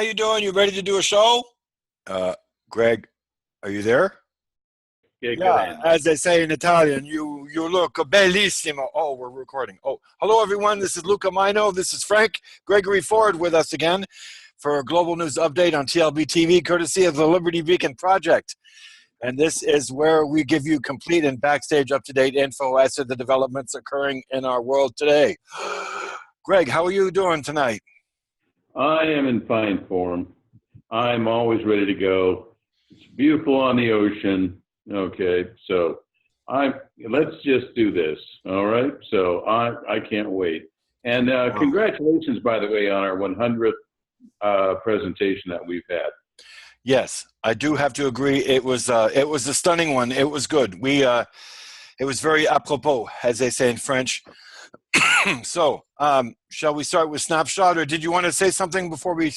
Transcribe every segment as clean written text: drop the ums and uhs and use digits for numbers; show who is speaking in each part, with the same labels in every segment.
Speaker 1: you doing? You ready to do a show? Uh, Greg, are you there?
Speaker 2: Che
Speaker 1: Yeah,
Speaker 2: grande.
Speaker 1: as they say in Italian, you look bellissimo. Oh, we're recording. Oh, hello everyone. This is Luca Majno. This is Frank Gregory Ford with us again for a global news update on TLB TV, courtesy of the Liberty Beacon Project. And this is where we give you complete and backstage up-to-date info as to the developments occurring in our world today. Greg, how are you doing tonight?
Speaker 2: I am in fine form. I'm always ready to go. It's beautiful on the ocean. Okay, so I let's just do this. All right. So I can't wait. And
Speaker 1: Wow.
Speaker 2: congratulations, by the way, on our 100th presentation that we've had.
Speaker 1: Yes, I do have to agree. It was a stunning one. It was good. It was very apropos, as they say in French. So, shall we start with snapshot, or did you want to say something before we?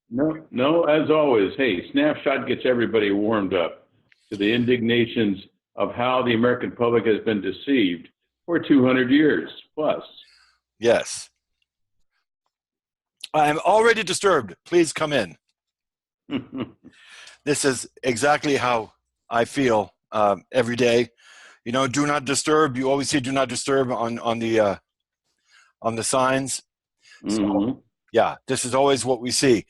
Speaker 2: No, no, as always. Hey, Snapshot gets everybody warmed up to the indignations of how the American public has been deceived for 200 years plus.
Speaker 1: Yes, I'm already disturbed. Please come in. This is exactly how I feel every day. You know, do not disturb. You always see "do not disturb" on the signs. So,
Speaker 2: Hmm.
Speaker 1: yeah, this is always what we see.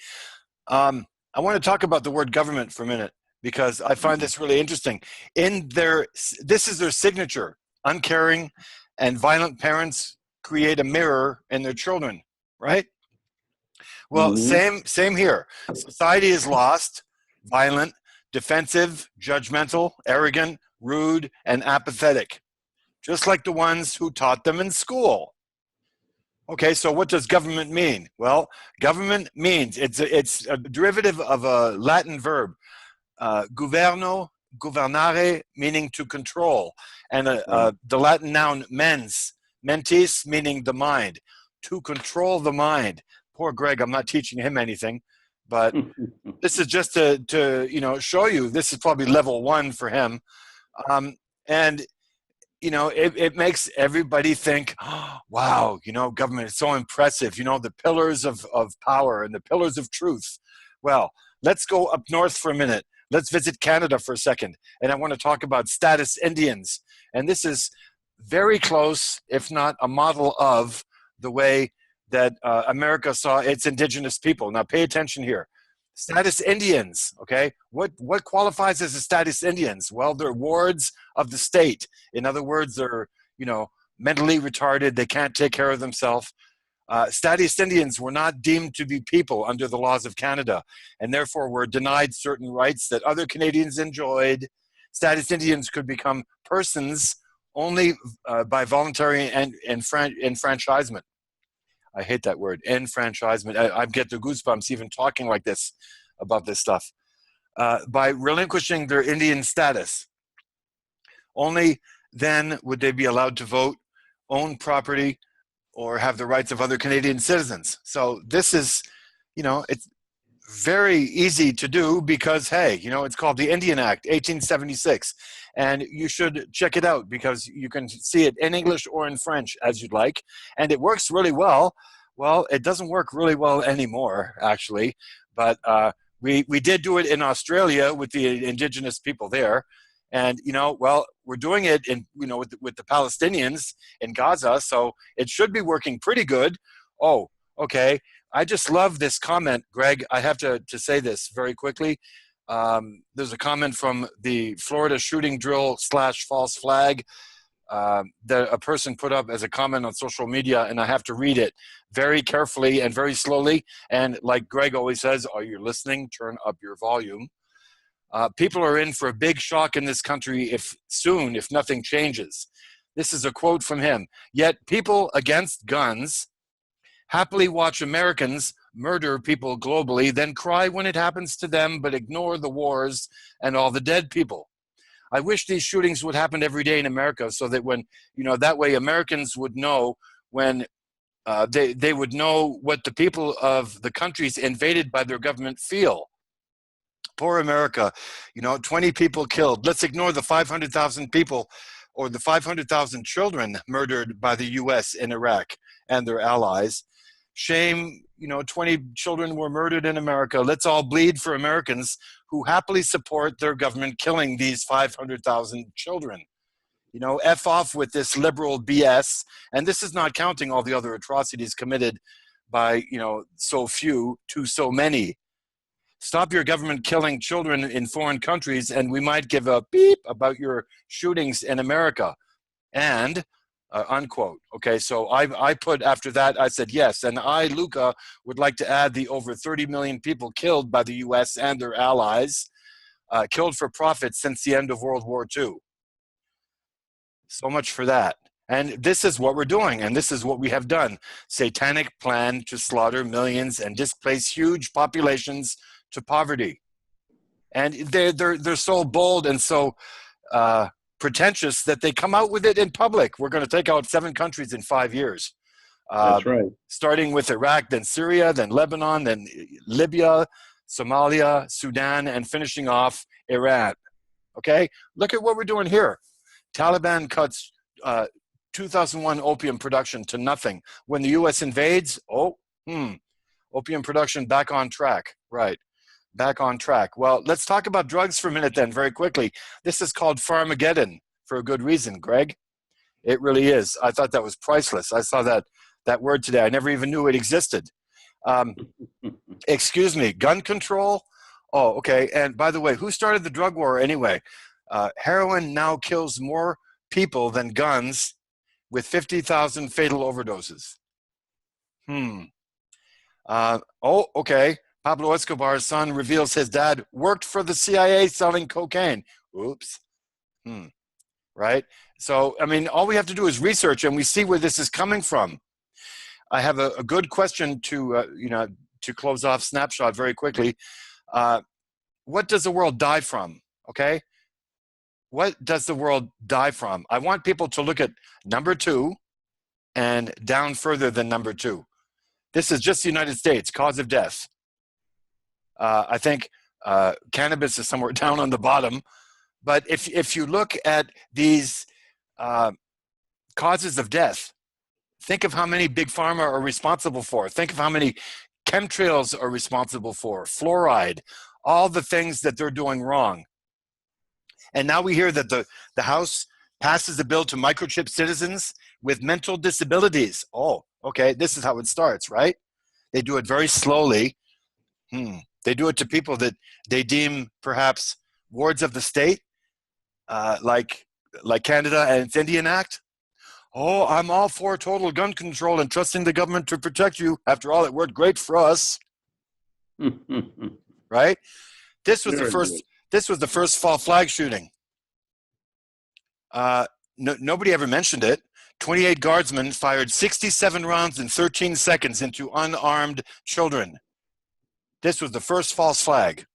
Speaker 1: I want to talk about the word government for a minute because I find this really interesting. This is their signature. Uncaring and violent parents create a mirror in their children, right? Well,
Speaker 2: Hmm.
Speaker 1: same here. Society is lost, violent, defensive, judgmental, arrogant, rude, and apathetic, just like the ones who taught them in school. Okay, so what does government mean? Well, government means it's a derivative of a Latin verb, governo, governare, meaning to control, and
Speaker 2: Right.
Speaker 1: the Latin noun mens, mentis, meaning the mind, to control the mind. Poor Greg, I'm not teaching him anything, but this is just to show you. This is probably level one for him, and it makes everybody think, oh, wow, government is so impressive, the pillars of power and the pillars of truth. Well, let's go up north for a minute. Let's visit Canada for a second. And I want to talk about status Indians. And this is very close, if not a model of the way that America saw its indigenous people. Now, pay attention here. Status Indians, okay? What qualifies as a status Indians? Well, they're wards of the state. In other words, they're, mentally retarded. They can't take care of themselves. Status Indians were not deemed to be people under the laws of Canada, and therefore were denied certain rights that other Canadians enjoyed. Status Indians could become persons only by voluntary and enfranchisement. I hate that word, enfranchisement. I get the goosebumps even talking like this about this stuff. By relinquishing their Indian status, only then would they be allowed to vote, own property, or have the rights of other Canadian citizens. So this is, it's very easy to do because, hey, it's called the Indian Act, 1876. And you should check it out because you can see it in English or in French as you'd like. And it works really well. Well, it doesn't work really well anymore, actually. But we did do it in Australia with the indigenous people there. And, well, we're doing it with the Palestinians in Gaza. So it should be working pretty good. Oh, okay. I just love this comment, Greg. I have to say this very quickly. There's a comment from the Florida shooting drill / false flag that a person put up as a comment on social media, and I have to read it very carefully and very slowly. And like Greg always says, are you listening? Turn up your volume. People are in for a big shock in this country if nothing changes. This is a quote from him. Yet people against guns happily watch Americans murder people globally, then cry when it happens to them, but ignore the wars and all the dead people. I wish these shootings would happen every day in America so that that way Americans would know when they would know what the people of the countries invaded by their government feel. Poor America, 20 people killed. Let's ignore the 500,000 people or the 500,000 children murdered by the U.S. in Iraq and their allies. Shame, 20 children were murdered in America. Let's all bleed for Americans who happily support their government killing these 500,000 children. F off with this liberal BS. And this is not counting all the other atrocities committed by, so few to so many. Stop your government killing children in foreign countries, and we might give a beep about your shootings in America. And unquote. Okay, so I put after that, I said yes. And I, Luca, would like to add the over 30 million people killed by the US and their allies, killed for profit since the end of World War II. So much for that. And this is what we're doing, and this is what we have done. Satanic plan to slaughter millions and displace huge populations to poverty. And they're so bold and so pretentious that they come out with it in public. We're going to take out 7 countries in 5 years.
Speaker 2: That's right.
Speaker 1: Starting with Iraq, then Syria, then Lebanon, then Libya, Somalia, Sudan, and finishing off Iran. Okay? Look at what we're doing here. Taliban cuts 2001 opium production to nothing. When the U.S. invades, opium production back on track. Right. Back on track. Well, let's talk about drugs for a minute then, very quickly. This is called Farmageddon for a good reason, Greg. It really is. I thought that was priceless. I saw that word today. I never even knew it existed. Excuse me, gun control? Oh, okay. And by the way, who started the drug war anyway? Heroin now kills more people than guns with 50,000 fatal overdoses. Okay. Pablo Escobar's son reveals his dad worked for the CIA selling cocaine. Oops. Right? So, I mean, all we have to do is research and we see where this is coming from. I have a good question to close off Snapshot very quickly. What does the world die from? Okay? What does the world die from? I want people to look at number 2 and down further than number 2. This is just the United States, cause of death. I think cannabis is somewhere down on the bottom. But if you look at these causes of death, think of how many big pharma are responsible for. Think of how many chemtrails are responsible for, fluoride, all the things that they're doing wrong. And now we hear that the House passes a bill to microchip citizens with mental disabilities. Oh, okay, this is how it starts, right? They do it very slowly. They do it to people that they deem perhaps wards of the state, like Canada and its Indian Act. Oh, I'm all for total gun control and trusting the government to protect you. After all, it worked great for us. Right? This was the first false flag shooting. Nobody ever mentioned it. 28 guardsmen fired 67 rounds in 13 seconds into unarmed children. This was the first false flag.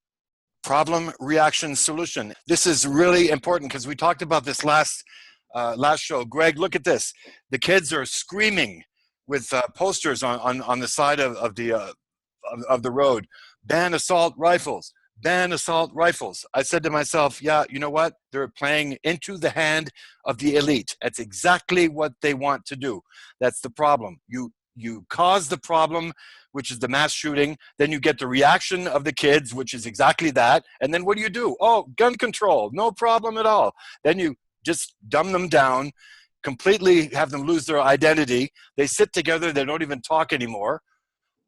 Speaker 1: Problem, reaction, solution. This is really important because we talked about this last show. Greg, look at this. The kids are screaming with posters on the side of the road. Ban assault rifles. Ban assault rifles. I said to myself, yeah, you know what? They're playing into the hand of the elite. That's exactly what they want to do. That's the problem. You cause the problem, which is the mass shooting. Then you get the reaction of the kids, which is exactly that. And then what do? Oh, gun control. No problem at all. Then you just dumb them down, completely have them lose their identity. They sit together. They don't even talk anymore.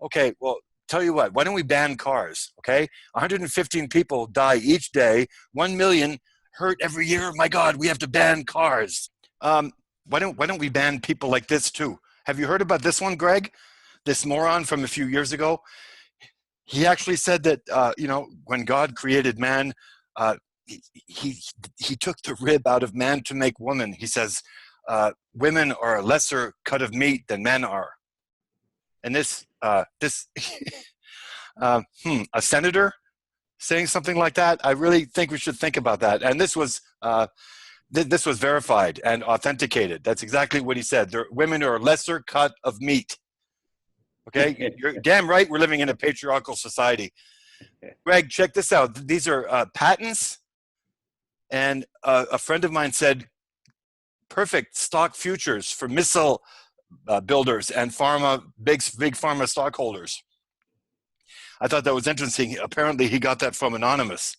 Speaker 1: Okay, well, tell you what, why don't we ban cars, okay? 115 people die each day, 1 million hurt every year. My God, we have to ban cars. Why don't we ban people like this too? Have you heard about this one, Greg? This moron from a few years ago? He actually said that, when God created man, he took the rib out of man to make woman. He says, women are a lesser cut of meat than men are. And a senator saying something like that, I really think we should think about that. And this was verified and authenticated. That's exactly what he said. Women are a lesser cut of meat. Okay, you're damn right we're living in a patriarchal society. Greg, check this out. These are patents. And a friend of mine said, perfect stock futures for missile builders and big pharma stockholders. I thought that was interesting. Apparently, he got that from Anonymous.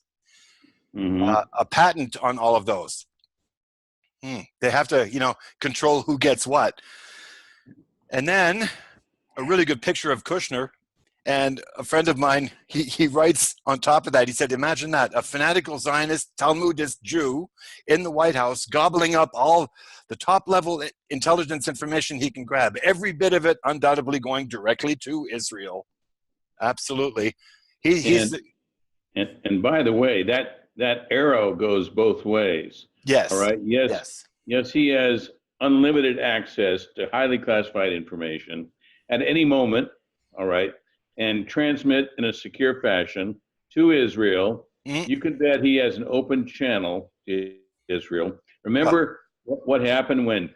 Speaker 1: A patent on all of those. They have to, control who gets what. And then a really good picture of Kushner. And a friend of mine, he writes on top of that, he said, imagine that, a fanatical Zionist, Talmudist Jew in the White House gobbling up all the top-level intelligence information he can grab, every bit of it undoubtedly going directly to Israel. Absolutely.
Speaker 2: And by the way, that arrow goes both ways.
Speaker 1: Yes.
Speaker 2: All right. Yes, he has unlimited access to highly classified information at any moment. All right. And transmit in a secure fashion to Israel. You could bet he has an open channel to Israel. Remember what happened when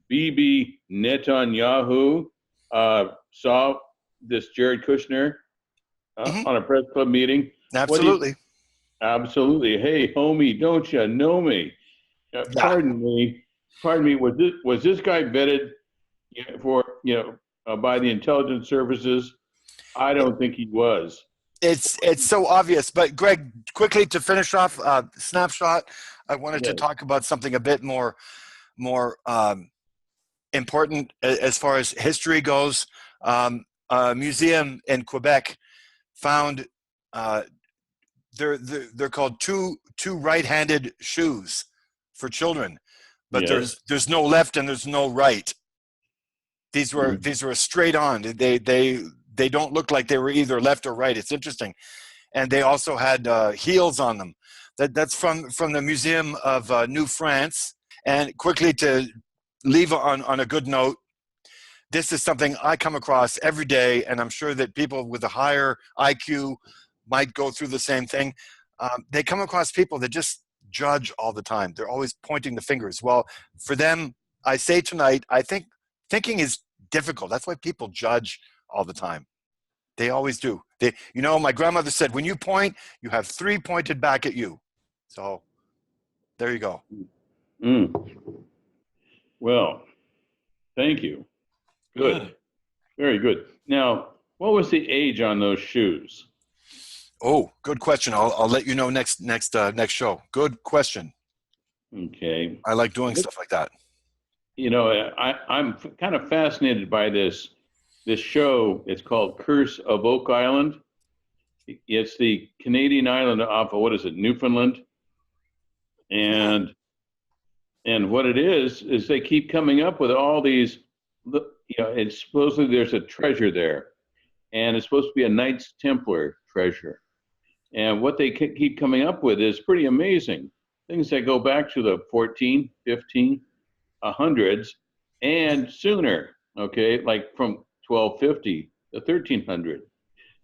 Speaker 2: Bibi Netanyahu saw this Jared Kushner on a press club meeting?
Speaker 1: Absolutely.
Speaker 2: Absolutely. Hey, homie, don't you know me? Pardon me. Was this guy vetted for by the intelligence services? I don't think he was.
Speaker 1: It's so obvious. But Greg, quickly to finish off snapshot, I wanted to talk about something a bit more important as far as history goes. A museum in Quebec found they're called two right-handed shoes for children, but there's no left and there's no right. These were straight on. They don't look like they were either left or right. It's interesting. And they also had heels on them. That's from the Museum of New France. And quickly to leave on a good note, this is something I come across every day, and I'm sure that people with a higher IQ might go through the same thing. They come across people that just judge all the time. They're always pointing the fingers. Well, for them, I say tonight, I think thinking is difficult. That's why people judge all the time. They always do. My grandmother said, when you point, you have 3 pointed back at you. So there you go.
Speaker 2: Well, thank you. Good. Very good. Now, what was the age on those shoes?
Speaker 1: Oh, good question. I'll let you know next show. Good question.
Speaker 2: Okay.
Speaker 1: I like doing stuff like that.
Speaker 2: I'm kind of fascinated by this show. It's called Curse of Oak Island. It's the Canadian island off of, Newfoundland. And what it is they keep coming up with all these, it's supposedly there's a treasure there, and it's supposed to be a Knights Templar treasure. And what they keep coming up with is pretty amazing. Things that go back to the 14, 15, 100s and sooner, okay, like from 1250 to 1300.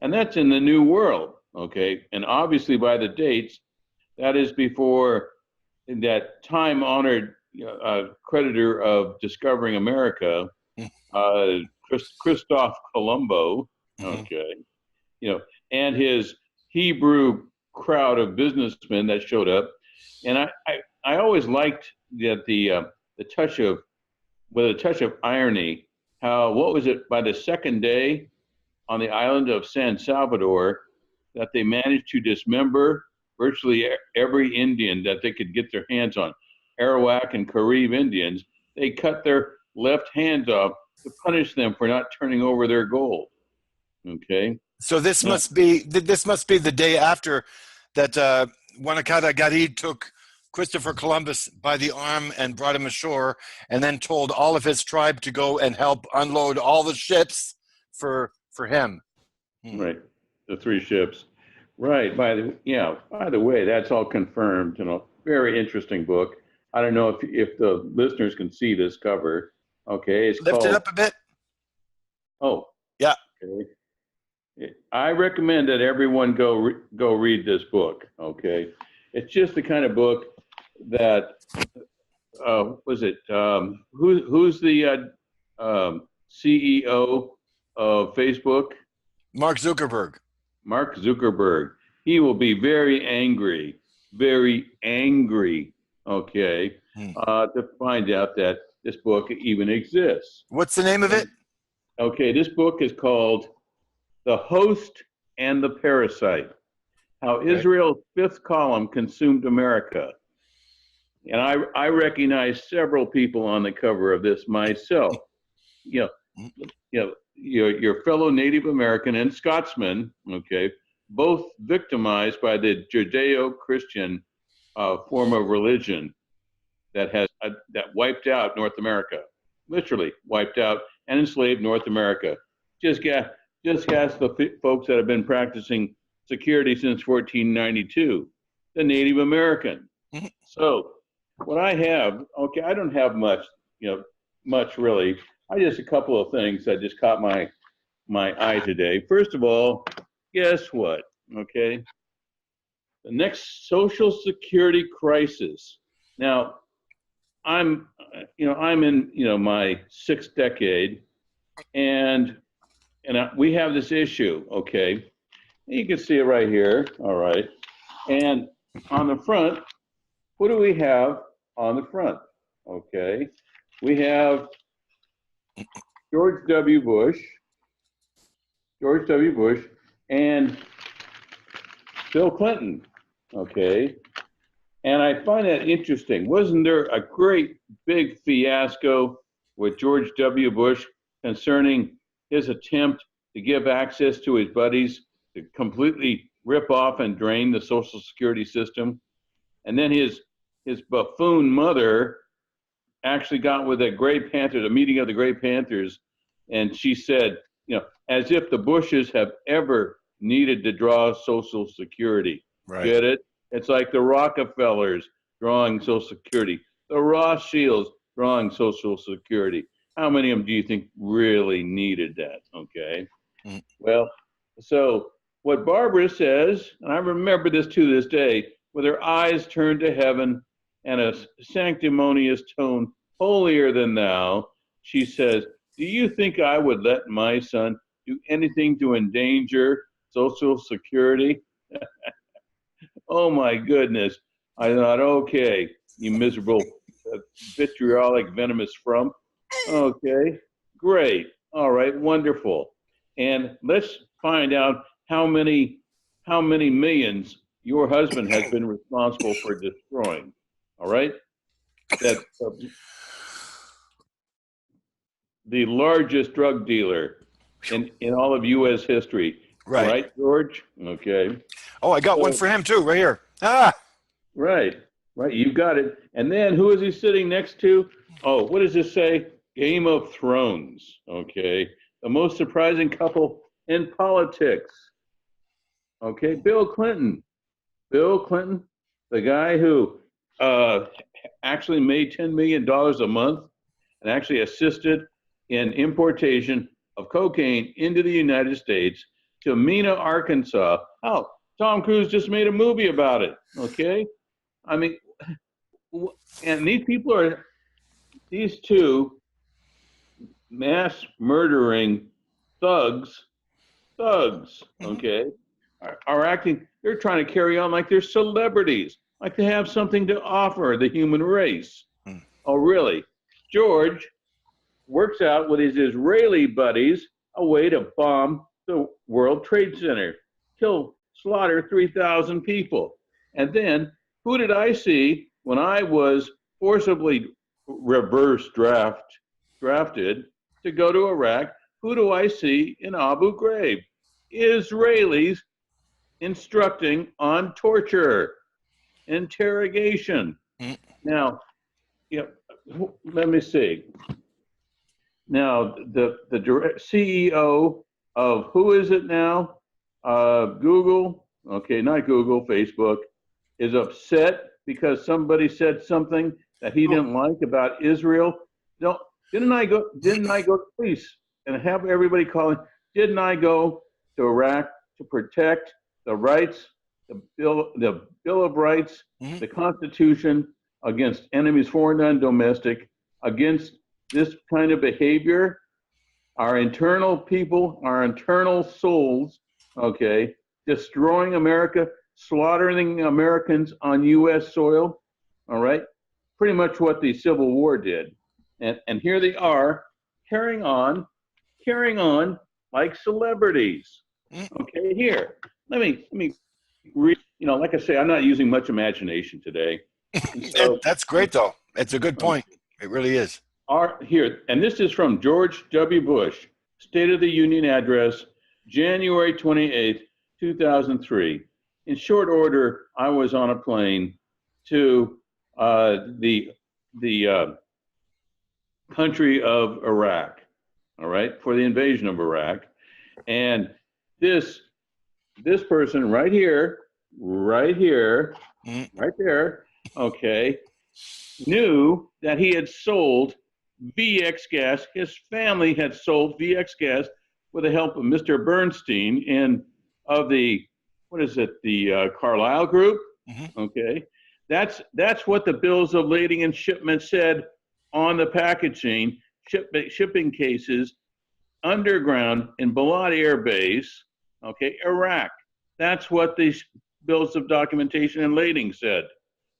Speaker 2: And that's in the New World, okay? And obviously by the dates, that is before that time-honored creditor of discovering America, Christoph Colombo, okay, and his Hebrew crowd of businessmen that showed up. And I always liked that the touch of, with a touch of irony, how, what was it, by the second day on the island of San Salvador, that they managed to dismember virtually every Indian that they could get their hands on. Arawak and Carib Indians, they cut their left hands off to punish them for not turning over their gold. Okay.
Speaker 1: So this must be the day after that Guanacaste Gari took Christopher Columbus by the arm and brought him ashore, and then told all of his tribe to go and help unload all the ships for him.
Speaker 2: Right, the 3 ships. Right. By the way, that's all confirmed. Very interesting book. I don't know if the listeners can see this cover. Okay, it's
Speaker 1: Lift it up a bit.
Speaker 2: Oh,
Speaker 1: yeah.
Speaker 2: Okay. I recommend that everyone go read this book. Okay, it's just the kind of book that who's the CEO of Facebook?
Speaker 1: Mark Zuckerberg.
Speaker 2: Mark Zuckerberg. He will be very angry, okay, to find out that this book even exists.
Speaker 1: What's the name of it?
Speaker 2: Okay, this book is called The Host and the Parasite, How Israel's Fifth Column Consumed America. And I recognize several people on the cover of this myself. You know, your fellow Native American and Scotsman, okay, both victimized by the Judeo-Christian form of religion that wiped out North America, literally wiped out and enslaved North America. Just ask the folks that have been practicing security since 1492, the Native American. So what I have, okay, I don't have much, much really. I just a couple of things that just caught my eye today. First of all, guess what? Okay, the next Social Security crisis. Now, I'm in my sixth decade, and we have this issue. Okay, you can see it right here. All right, and on the front, what do we have on the front? Okay, we have George W. Bush, and Bill Clinton. Okay, and I find that interesting. Wasn't there a great big fiasco with George W. Bush concerning his attempt to give access to his buddies to completely rip off and drain the Social Security system? And then his buffoon mother actually got with the Grey Panthers, a meeting of the Grey Panthers, and she said, as if the Bushes have ever needed to draw Social Security.
Speaker 1: Right.
Speaker 2: Get it? It's like the Rockefellers drawing Social Security, the Rothschilds drawing Social Security. How many of them do you think really needed that? Okay. Mm-hmm. Well, so what Barbara says, and I remember this to this day, with her eyes turned to heaven and a sanctimonious tone holier than thou, she says, do you think I would let my son do anything to endanger Social Security? Oh my goodness. I thought, okay, you miserable, vitriolic, venomous frump. Okay, great. All right, wonderful. And let's find out how many millions your husband has been responsible for destroying. All right? That the largest drug dealer in all of U.S. history.
Speaker 1: Right.
Speaker 2: Right, George? Okay.
Speaker 1: Oh, I got one for him too, right here. Ah!
Speaker 2: Right. You've got it. And then who is he sitting next to? Oh, what does this say? Game of Thrones. Okay. The most surprising couple in politics. Okay. Bill Clinton, the guy who actually made $10 million a month and actually assisted in importation of cocaine into the United States to Mena, Arkansas. Oh, Tom Cruise just made a movie about it. Okay. I mean, and these two mass murdering thugs, okay, are acting, they're trying to carry on like they're celebrities, like they have something to offer the human race. Oh, really? George works out with his Israeli buddies a way to bomb the World Trade Center, slaughter 3,000 people. And then, who did I see when I was forcibly reverse drafted to go to Iraq? Who do I see in Abu Ghraib? Israelis instructing on torture, interrogation. Now, let me see. Now, the direct CEO of who is it now? Google, okay, not Google, Facebook, is upset because somebody said something that he didn't like about Israel. Didn't I go, please, and have everybody calling, didn't I go to Iraq to protect the rights, the Bill of Rights, the Constitution against enemies, foreign and domestic, against this kind of behavior? Our internal people, our internal souls, okay, destroying America, slaughtering Americans on U.S. soil, all right? Pretty much what the Civil War did. And here they are carrying on like celebrities.
Speaker 1: Mm.
Speaker 2: Okay, here. Let me read, like I say, I'm not using much imagination today. And so
Speaker 1: That's great, though. It's a good point. It really is.
Speaker 2: here, and this is from George W. Bush, State of the Union address, January 28th, 2003. In short order, I was on a plane to the country of Iraq, all right, for the invasion of Iraq. And this person right here,
Speaker 1: Mm.
Speaker 2: right there, okay, knew that he had sold VX gas. His family had sold VX gas with the help of Mr. Bernstein and of the, what is it, the Carlyle Group.
Speaker 1: Mm-hmm.
Speaker 2: Okay, that's what the bills of lading and shipment said on the packaging. Shipping cases underground in Balad Air Base, okay, Iraq. That's what these bills of documentation and lading said.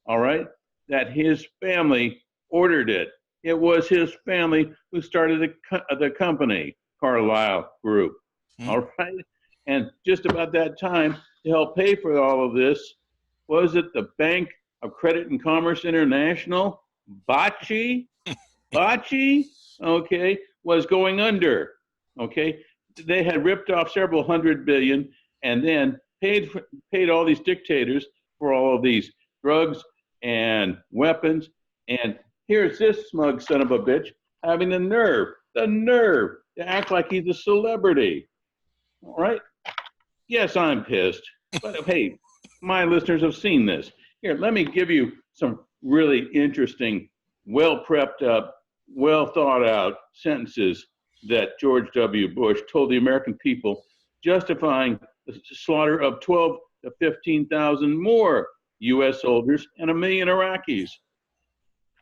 Speaker 2: All right, that his family ordered it. It was his family who started the company, Carlyle Group.
Speaker 1: Mm.
Speaker 2: All right, and just about that time, to help pay for all of this, was it the Bank of Credit and Commerce International, Bachi, okay, was going under. Okay, they had ripped off several hundred billion, and then paid all these dictators for all of these drugs and weapons. And here's this smug son of a bitch having the nerve to act like he's a celebrity. All right. Yes, I'm pissed, but hey, my listeners have seen this. Here, let me give you some really interesting, well prepped up, well thought out sentences that George W. Bush told the American people, justifying the slaughter of 12 to 15,000 more U.S. soldiers and 1 million Iraqis.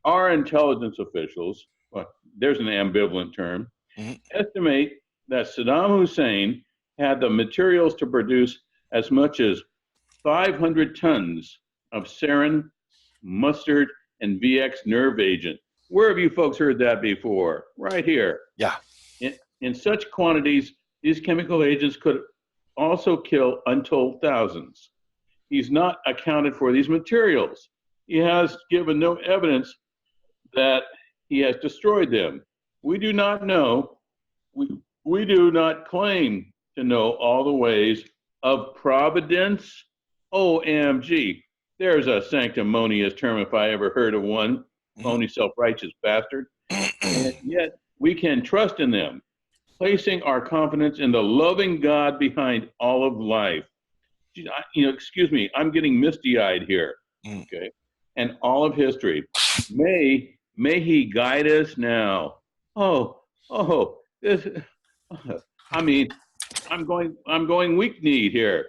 Speaker 2: Our intelligence officials, well, there's an ambivalent term, estimate that Saddam Hussein had the materials to produce as much as 500 tons of sarin, mustard, and VX nerve agent. Where have you folks heard that before? Right here.
Speaker 1: Yeah.
Speaker 2: In such quantities, these chemical agents could also kill untold thousands. He's not accounted for these materials. He has given no evidence that he has destroyed them. We do not know, we do not claim to know all the ways of providence. OMG, there's a sanctimonious term if I ever heard of one, phony self-righteous bastard. And yet we can trust in them, placing our confidence in the loving God behind all of life. Excuse me, I'm getting misty-eyed here, okay? And all of history. May he guide us now. This. I mean, I'm going weak-kneed here.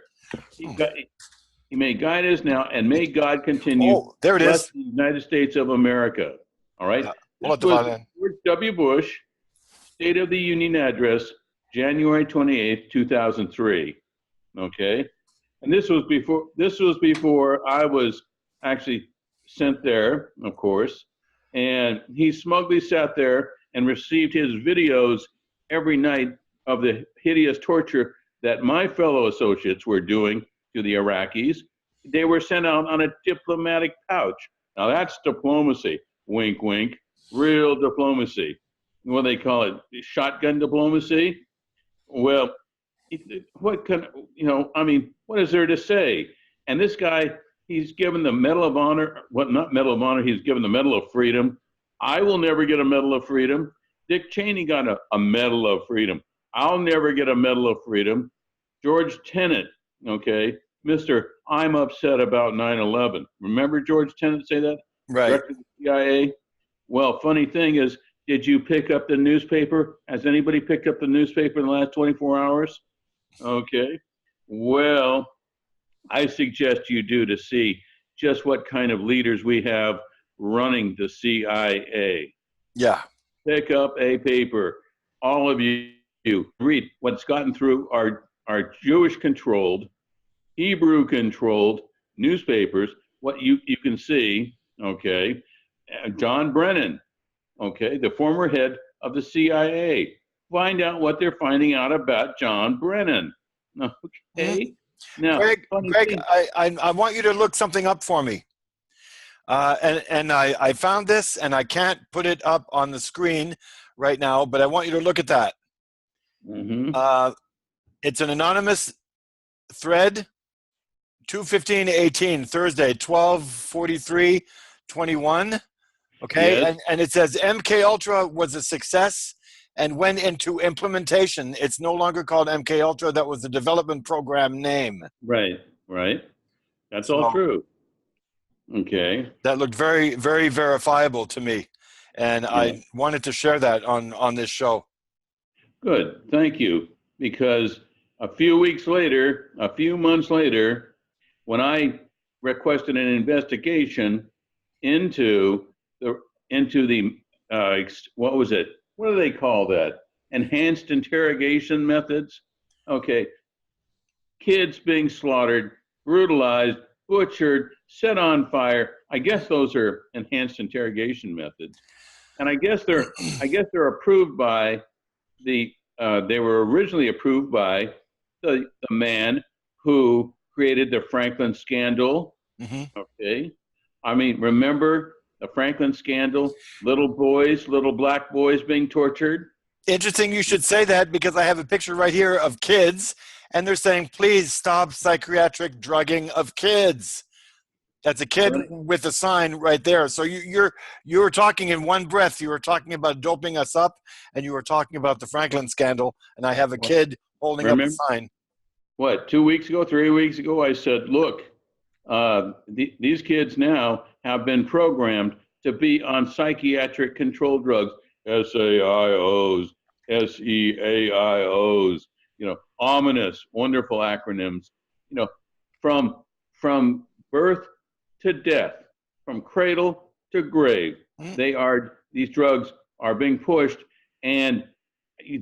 Speaker 2: He may guide us now, and may God continue.
Speaker 1: Oh, there it
Speaker 2: bless
Speaker 1: is.
Speaker 2: the United States of America. All right.
Speaker 1: Hold
Speaker 2: This
Speaker 1: on,
Speaker 2: was George W. Bush, State of the Union address, January 28th, 2003. Okay. And this was before I was actually sent there, of course. And he smugly sat there and received his videos every night of the hideous torture that my fellow associates were doing to the Iraqis. They were sent out on a diplomatic pouch. Now that's diplomacy. Wink, wink. Real diplomacy. What do they call it? Shotgun diplomacy? Well, what what is there to say? And this guy, he's given the Medal of Honor, not Medal of Honor, he's given the Medal of Freedom. I will never get a Medal of Freedom. Dick Cheney got a Medal of Freedom. I'll never get a Medal of Freedom. George Tenet, okay, Mr. I'm upset about 9/11. Remember George Tenet say that?
Speaker 1: Right.
Speaker 2: Director of the CIA? Well, funny thing is, did you pick up the newspaper? Has anybody picked up the newspaper in the last 24 hours? Okay. Well, I suggest you do, to see just what kind of leaders we have running the CIA.
Speaker 1: Yeah.
Speaker 2: Pick up a paper. All of you read what's gotten through our Jewish-controlled, Hebrew-controlled newspapers. What you can see, okay, John Brennan, okay, the former head of the CIA. Find out what they're finding out about John Brennan.
Speaker 1: Mhm.
Speaker 2: Okay. Now, funny
Speaker 1: Greg,
Speaker 2: thing.
Speaker 1: I want you to look something up for me. And I found this, and I can't put it up on the screen right now, but I want you to look at that.
Speaker 2: Mm-hmm.
Speaker 1: It's an anonymous thread, 2/15/18, Thursday, 12/43/21. Okay,
Speaker 2: Yes.
Speaker 1: and it says MK Ultra was a success and went into implementation. It's no longer called MK Ultra. That was the development program name.
Speaker 2: Right. Right. That's all
Speaker 1: So
Speaker 2: true. Okay.
Speaker 1: that looked very, very verifiable to me, and
Speaker 2: Yeah.
Speaker 1: I wanted to share that on this show.
Speaker 2: Good. Thank you. Because a few weeks later, a few months later, when I requested an investigation into the what was it? What do they call that? Enhanced interrogation methods. Okay, kids being slaughtered, brutalized, butchered, set on fire. I guess those are enhanced interrogation methods, and I guess they're approved by the. They were originally approved by the man who created the Franklin scandal.
Speaker 1: Mm-hmm.
Speaker 2: Okay, I mean, remember the Franklin scandal? Little boys, little black boys being tortured.
Speaker 1: Interesting you should say that, because I have a picture right here of kids, and they're saying, please stop psychiatric drugging of kids. That's a kid
Speaker 2: Right.
Speaker 1: with a sign right there. So you were talking in one breath. You were talking about doping us up, and you were talking about the Franklin scandal, and I have a kid holding up a
Speaker 2: Remember
Speaker 1: sign.
Speaker 2: what? 2 weeks ago, 3 weeks ago, I said, look, these kids now have been programmed to be on psychiatric control drugs, SAIOs, SEAIOs, ominous, wonderful acronyms, you know, from birth to death, from cradle to grave.
Speaker 1: Mm.
Speaker 2: These drugs are being pushed, and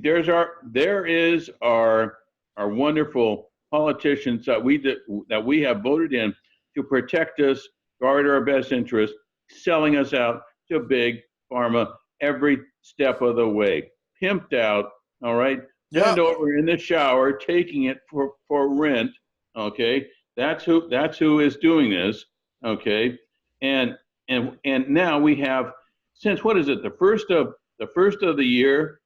Speaker 2: there is our wonderful politicians that we have voted in to protect us, guard our best interests, selling us out to big pharma every step of the way, pimped out. All right,
Speaker 1: Yeah.
Speaker 2: bend over in the shower, taking it for rent. Okay, that's who is doing this. Okay, and and now we have, since what is it, the first of the year,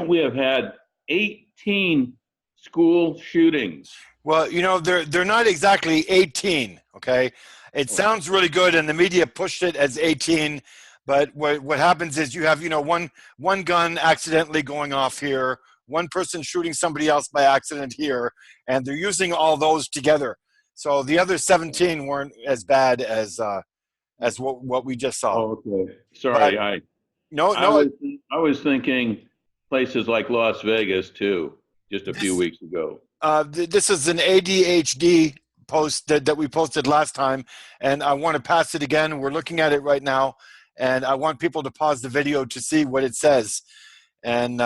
Speaker 2: we have had 18 school shootings.
Speaker 1: Well, they're not exactly 18. Okay, it sounds really good, and the media pushed it as 18. But what happens is you have one gun accidentally going off here, one person shooting somebody else by accident here, and they're using all those together. So the other 17 weren't as bad as what we just saw.
Speaker 2: Oh, okay.
Speaker 1: But
Speaker 2: Sorry, I
Speaker 1: no,
Speaker 2: I
Speaker 1: no,
Speaker 2: was I was thinking places like Las Vegas too, just a few
Speaker 1: this
Speaker 2: weeks ago.
Speaker 1: this is an ADHD post that we posted last time, and I want to pass it again. We're looking at it right now, and I want people to pause the video to see what it says. And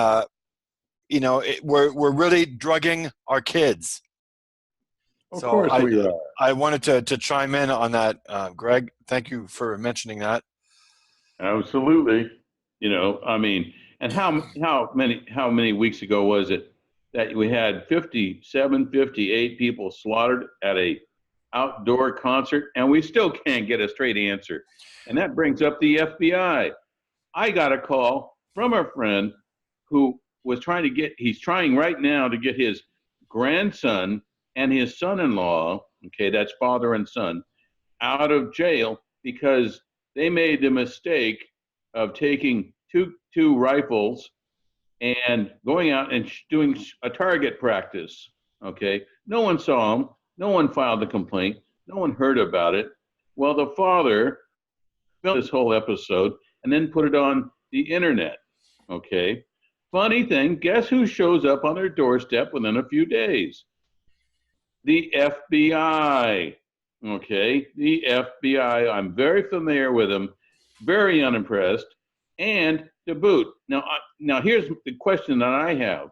Speaker 1: we're really drugging our kids.
Speaker 2: Of
Speaker 1: So
Speaker 2: course we are.
Speaker 1: I wanted to chime in on that, Greg. Thank you for mentioning that.
Speaker 2: Absolutely. I mean, and how many weeks ago was it that we had 57, 58 people slaughtered at a outdoor concert, and we still can't get a straight answer. And that brings up the FBI. I got a call from a friend who was he's trying right now to get his grandson and his son-in-law, okay, that's father and son, out of jail because they made the mistake of taking two rifles and going out and doing a target practice. Okay, no one saw them, no one filed a complaint, no one heard about it. Well, the father filmed this whole episode and then put it on the internet. Okay, funny thing, guess who shows up on their doorstep within a few days? The FBI. Okay, the FBI. I'm very familiar with them, very unimpressed, and to boot. Now here's the question that I have: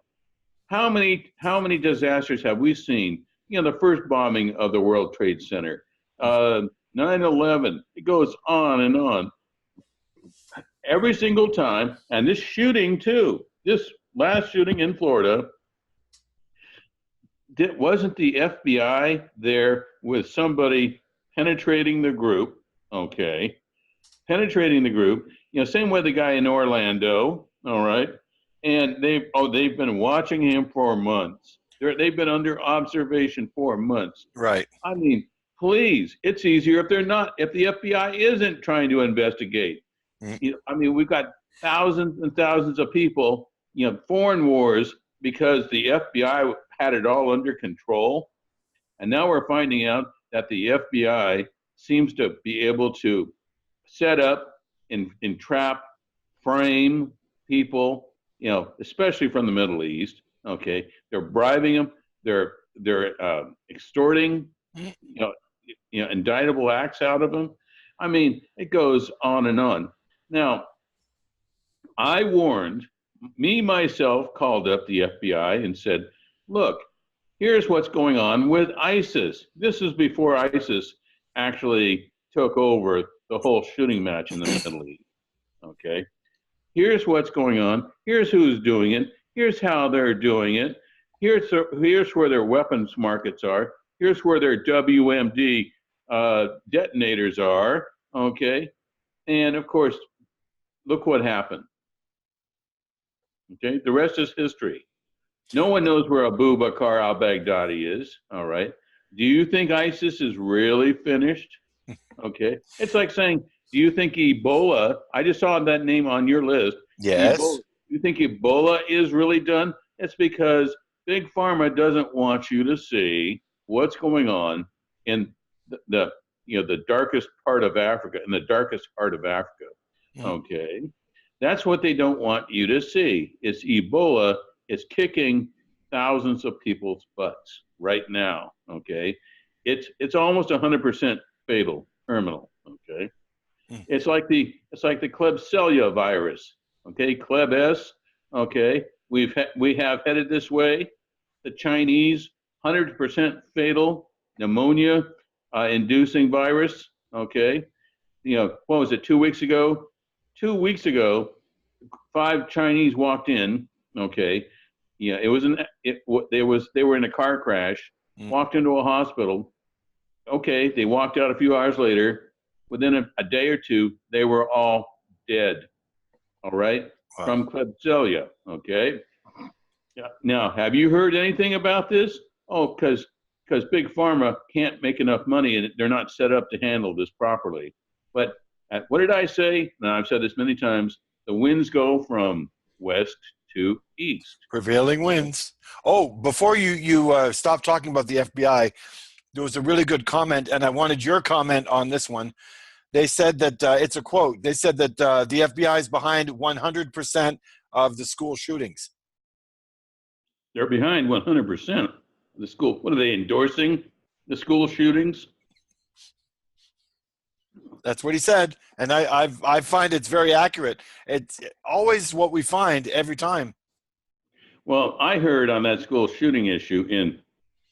Speaker 2: how many disasters have we seen? The first bombing of the World Trade Center, 9/11. It goes on and on. every single time. And this shooting too, this last shooting in Florida, wasn't the FBI there with somebody penetrating the group? Okay, penetrating the group. Same way the guy in Orlando. All right, and they've been watching him for months. They've been under observation for months.
Speaker 1: Right.
Speaker 2: I mean, please, it's easier if the FBI isn't trying to investigate. I mean, we've got thousands and thousands of people, foreign wars because the FBI had it all under control. And now we're finding out that the FBI seems to be able to set up, entrap, frame people, especially from the Middle East. Okay, they're bribing them, they're extorting, indictable acts out of them. I mean, it goes on and on. Now, I warned, myself called up the FBI and said, look, here's what's going on with ISIS. This is before ISIS actually took over the whole shooting match in the Middle East. Okay, here's what's going on. Here's who's doing it. Here's how they're doing it. Here's where their weapons markets are. Here's where their WMD detonators are. Okay, and of course, look what happened. Okay, the rest is history. No one knows where Abu Bakr al-Baghdadi is. All right. Do you think ISIS is really finished? Okay. It's like saying, do you think Ebola, I just saw that name on your list.
Speaker 1: Yes.
Speaker 2: Ebola, you think Ebola is really done? It's because Big Pharma doesn't want you to see what's going on in the darkest part of Africa, in the darkest heart of Africa. Okay. That's what they don't want you to see. Is Ebola is kicking thousands of people's butts right now. Okay. It's almost 100% fatal, terminal. Okay. It's like the Klebsiella virus. Okay. Kleb S. Okay. We have headed this way. The Chinese 100% fatal pneumonia inducing virus. Okay. What was it? 2 weeks ago? 2 weeks ago, 5 Chinese walked in. Okay. Yeah, they were in a car crash, walked into a hospital. Okay, they walked out a few hours later. Within a day or two, they were all dead. All right, wow. From Klebsiella. Okay. Yeah. Now, have you heard anything about this? Oh, because Big Pharma can't make enough money and they're not set up to handle this properly. But what did I say? Now, I've said this many times. The winds go from west to east.
Speaker 1: Prevailing winds. Oh, before you stop talking about the FBI, there was a really good comment, and I wanted your comment on this one. They said that, it's a quote, they said that the FBI is behind 100% of the school shootings.
Speaker 2: They're behind 100% of the school. What are they endorsing? The school shootings?
Speaker 1: That's what he said, and I find it's very accurate. It's always what we find every time.
Speaker 2: Well, I heard on that school shooting issue in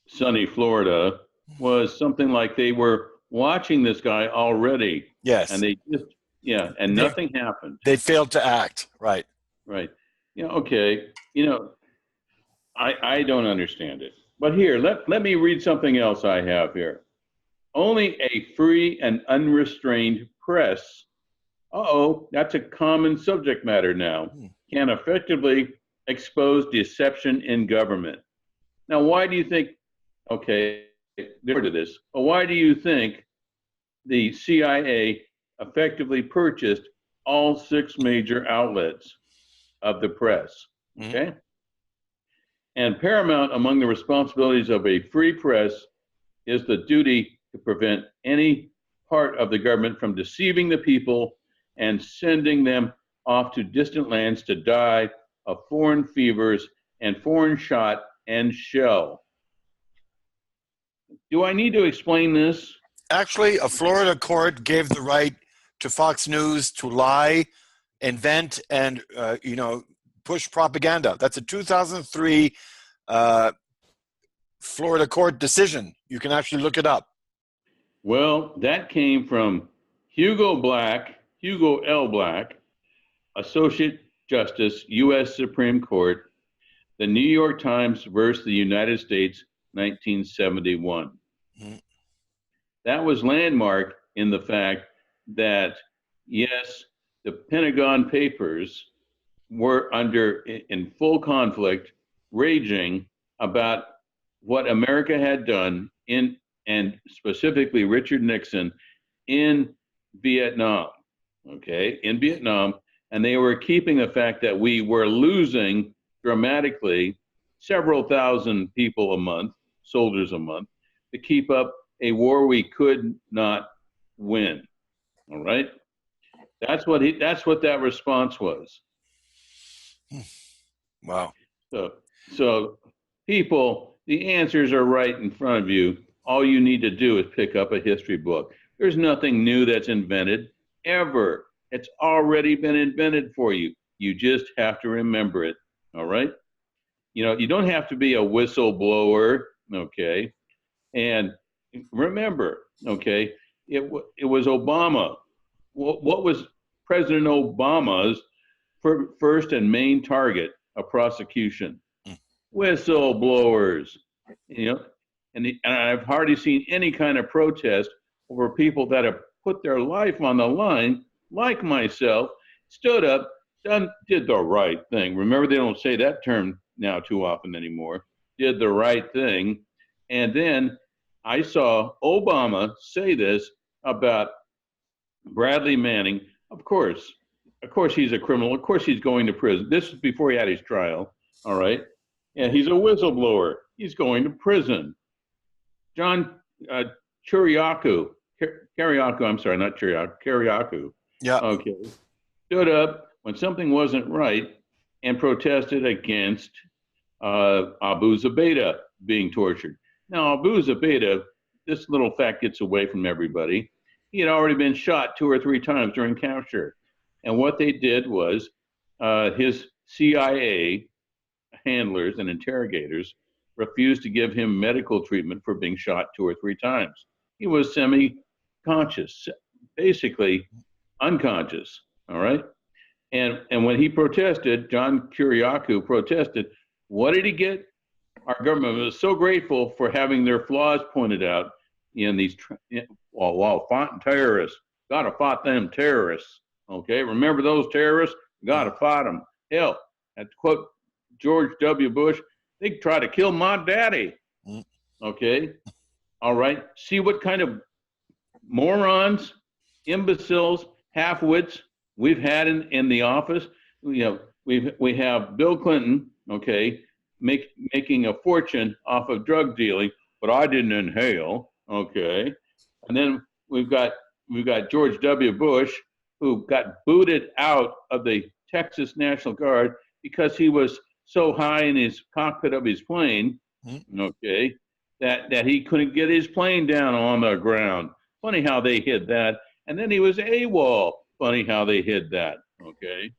Speaker 2: sunny Florida was something like they were watching this guy already.
Speaker 1: Yes.
Speaker 2: And and nothing happened.
Speaker 1: They failed to act. Right.
Speaker 2: Right. Okay. I don't understand it. But here, let me read something else I have here. Only a free and unrestrained press, that's a common subject matter now, can effectively expose deception in government. Now, why do you think, why do you think the CIA effectively purchased all 6 major outlets of the press? Okay? And paramount among the responsibilities of a free press is the duty to prevent any part of the government from deceiving the people and sending them off to distant lands to die of foreign fevers and foreign shot and shell. Do I need to explain this?
Speaker 1: Actually, a Florida court gave the right to Fox News to lie, invent, and push propaganda. That's a 2003 Florida court decision. You can actually look it up.
Speaker 2: Well, that came from Hugo L. Black, Associate Justice, U.S. Supreme Court, the New York Times versus the United States, 1971.
Speaker 1: Mm-hmm.
Speaker 2: That was landmark in the fact that, yes, the Pentagon Papers were in full conflict, raging about what America had done and specifically Richard Nixon in Vietnam, okay, in Vietnam. And they were keeping the fact that we were losing dramatically several thousand people a month, soldiers a month, to keep up a war we could not win. All right. That's what that response was.
Speaker 1: Wow.
Speaker 2: So people, the answers are right in front of you. All you need to do is pick up a history book. There's nothing new that's invented ever. It's already been invented for you. You just have to remember it. All right. You know, you don't have to be a whistleblower. Okay. And remember, okay, it was Obama. What was President Obama's first and main target of prosecution? Whistleblowers. You know, and I've hardly seen any kind of protest over people that have put their life on the line, like myself, stood up, did the right thing. Remember, they don't say that term now too often anymore. Did the right thing. And then I saw Obama say this about Bradley Manning. Of course, he's a criminal. Of course, he's going to prison. This is before he had his trial. All right. And he's a whistleblower. He's going to prison. John Kiriakou, I'm sorry, not Kiriakou.
Speaker 1: Yeah.
Speaker 2: Okay. Stood up when something wasn't right and protested against Abu Zubaydah being tortured. Now, Abu Zubaydah, this little fact gets away from everybody. He had already been shot 2 or 3 times during capture. And what they did was his CIA handlers and interrogators refused to give him medical treatment for being shot 2 or 3 times. He was semi-conscious, basically unconscious, all right? And when he protested, John Kiriakou protested, what did he get? Our government was so grateful for having their flaws pointed out in these, fighting terrorists. Gotta fight them terrorists, okay? Remember those terrorists? Gotta fight them. Hell, to quote George W. Bush, they try to kill my daddy, okay? All right, see what kind of morons, imbeciles, half-wits we've had in the office. You know, we have Bill Clinton, okay, making a fortune off of drug dealing, but I didn't inhale, okay. And then we've got George W. Bush, who got booted out of the Texas National Guard because he was so high in his cockpit of his plane, okay, that he couldn't get his plane down on the ground. Funny how they hid that. And then he was AWOL. Funny how they hid that, okay?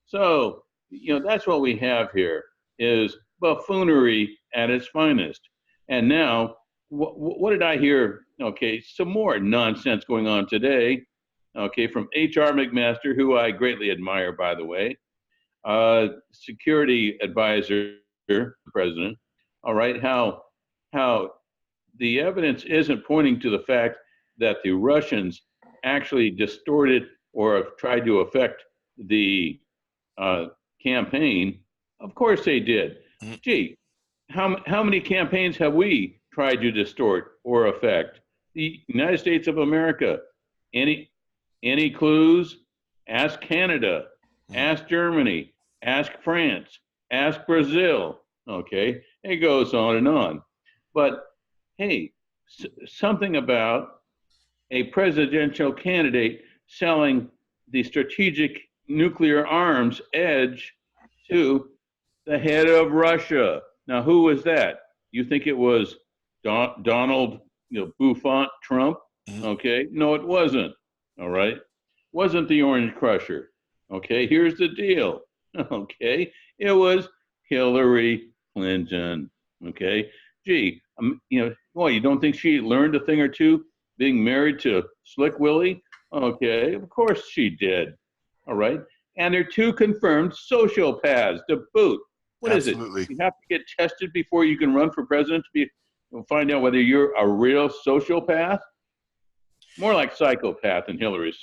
Speaker 2: So, you know, that's what we have here is buffoonery at its finest. And now, what did I hear? Okay, some more nonsense going on today, okay, from H.R. McMaster, who I greatly admire, by the way, security advisor, the president, all right, how the evidence isn't pointing to the fact that the Russians actually distorted or have tried to affect the campaign. Of course they did. Gee, how many campaigns have we tried to distort or affect? The United States of America. Any clues? Ask Canada, ask Germany, ask France, ask Brazil. Okay, it goes on and on. But hey, something about a presidential candidate selling the strategic nuclear arms edge to the head of Russia. Now, who was that? You think it was Donald, Buffon Trump? Okay, no, it wasn't. All right, wasn't the Orange Crusher. Okay, here's the deal. Okay, it was Hillary Clinton. Okay, gee, you don't think she learned a thing or two being married to Slick Willie? Okay, of course she did. All right, and they're two confirmed sociopaths to boot. What is it?
Speaker 1: Absolutely.
Speaker 2: You have to get tested before you can run for president to find out whether you're a real sociopath? More like psychopath than Hillary's.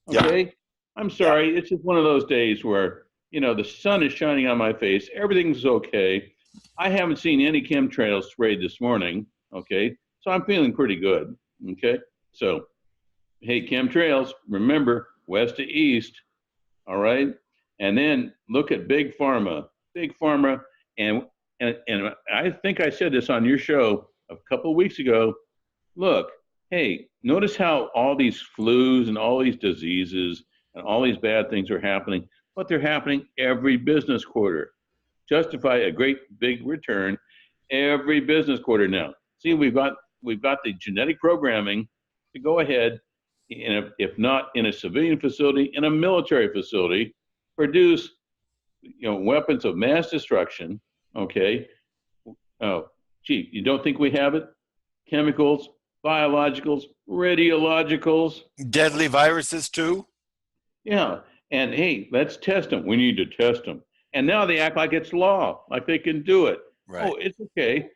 Speaker 2: Okay?
Speaker 1: Yeah.
Speaker 2: I'm sorry. It's just one of those days where, the sun is shining on my face. Everything's okay. I haven't seen any chemtrails sprayed this morning. Okay? So I'm feeling pretty good. Okay? So, hey, chemtrails, remember, west to east. All right? And then look at Big Pharma. Big Pharma, and I think I said this on your show a couple of weeks ago. Look, hey, notice how all these flus and all these diseases and all these bad things are happening, but they're happening every business quarter. Justify a great big return every business quarter now. See, we've got the genetic programming to go ahead, if not in a civilian facility, in a military facility, produce weapons of mass destruction. Okay. Oh, gee, you don't think we have it? Chemicals, biologicals, radiologicals.
Speaker 1: Deadly viruses too.
Speaker 2: Yeah. And hey, let's test them. We need to test them. And now they act like it's law, like they can do it.
Speaker 1: Right.
Speaker 2: Oh, it's okay.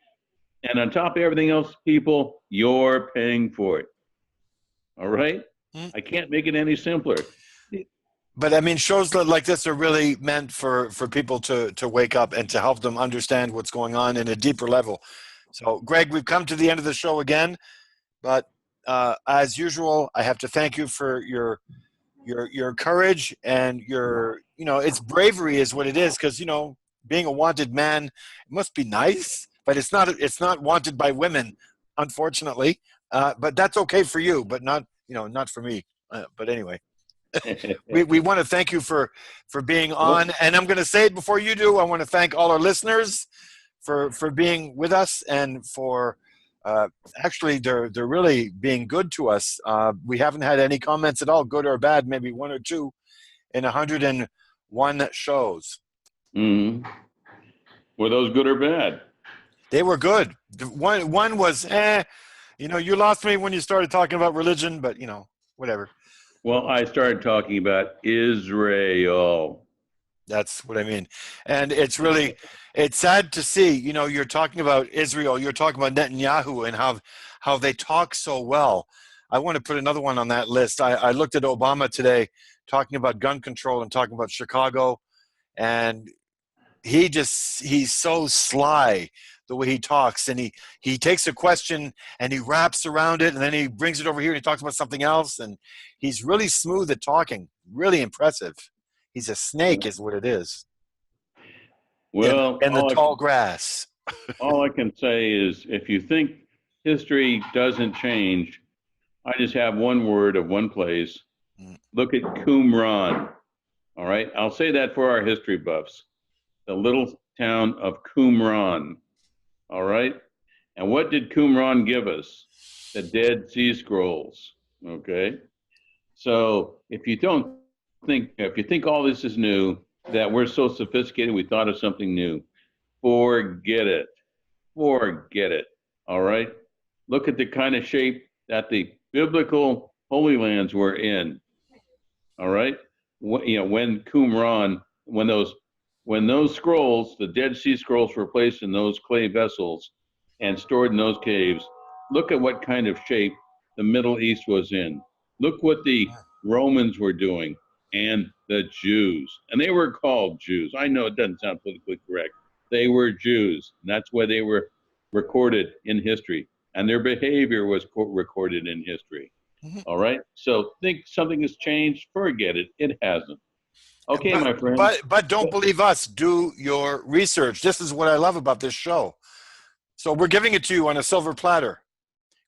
Speaker 2: And on top of everything else, people, you're paying for it. All right? I can't make it any simpler.
Speaker 1: But I mean, shows like this are really meant for people to wake up and to help them understand what's going on in a deeper level. So, Greg, we've come to the end of the show again, but as usual, I have to thank you for your courage and your, it's bravery is what it is, because being a wanted man, it must be nice, but it's not wanted by women, unfortunately. But that's okay for you, but not for me. But anyway. we want to thank you for being on, and I'm going to say it before you do. I want to thank all our listeners for being with us, and for actually they're really being good to us. We haven't had any comments at all, good or bad, maybe one or two in 101 shows.
Speaker 2: Mm-hmm. Were those good or bad?
Speaker 1: They were good. One was you lost me when you started talking about religion, but whatever.
Speaker 2: Well, I started talking about Israel.
Speaker 1: That's what I mean. And it's sad to see, you're talking about Israel, you're talking about Netanyahu and how they talk so well. I want to put another one on that list. I looked at Obama today talking about gun control and talking about Chicago, and he's so sly the way he talks, and he takes a question and he wraps around it, and then he brings it over here and he talks about something else, and he's really smooth at talking, really impressive. He's a snake is what it is.
Speaker 2: Well,
Speaker 1: and the tall grass.
Speaker 2: All I can say is, if you think history doesn't change, I just have one word of one place. Look at Qumran. All right, I'll say that for our history buffs. The little town of Qumran. All right. And what did Qumran give us? The Dead Sea Scrolls. Okay. So if you think all this is new, that we're so sophisticated, we thought of something new, forget it. Forget it. All right. Look at the kind of shape that the biblical Holy Lands were in. All right. When Qumran, when those scrolls, the Dead Sea Scrolls, were placed in those clay vessels and stored in those caves, look at what kind of shape the Middle East was in. Look what the Romans were doing, and the Jews. And they were called Jews. I know it doesn't sound politically correct. They were Jews, and that's why they were recorded in history. And their behavior was recorded in history. All right? So think something has changed, forget it. It hasn't. Okay, my friend.
Speaker 1: But don't believe us. Do your research. This is what I love about this show. So we're giving it to you on a silver platter.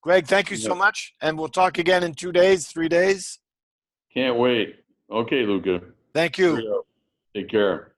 Speaker 1: Greg, thank you so much. And we'll talk again in 2 days, 3 days.
Speaker 2: Can't wait. Okay, Luca.
Speaker 1: Thank you.
Speaker 2: Take care.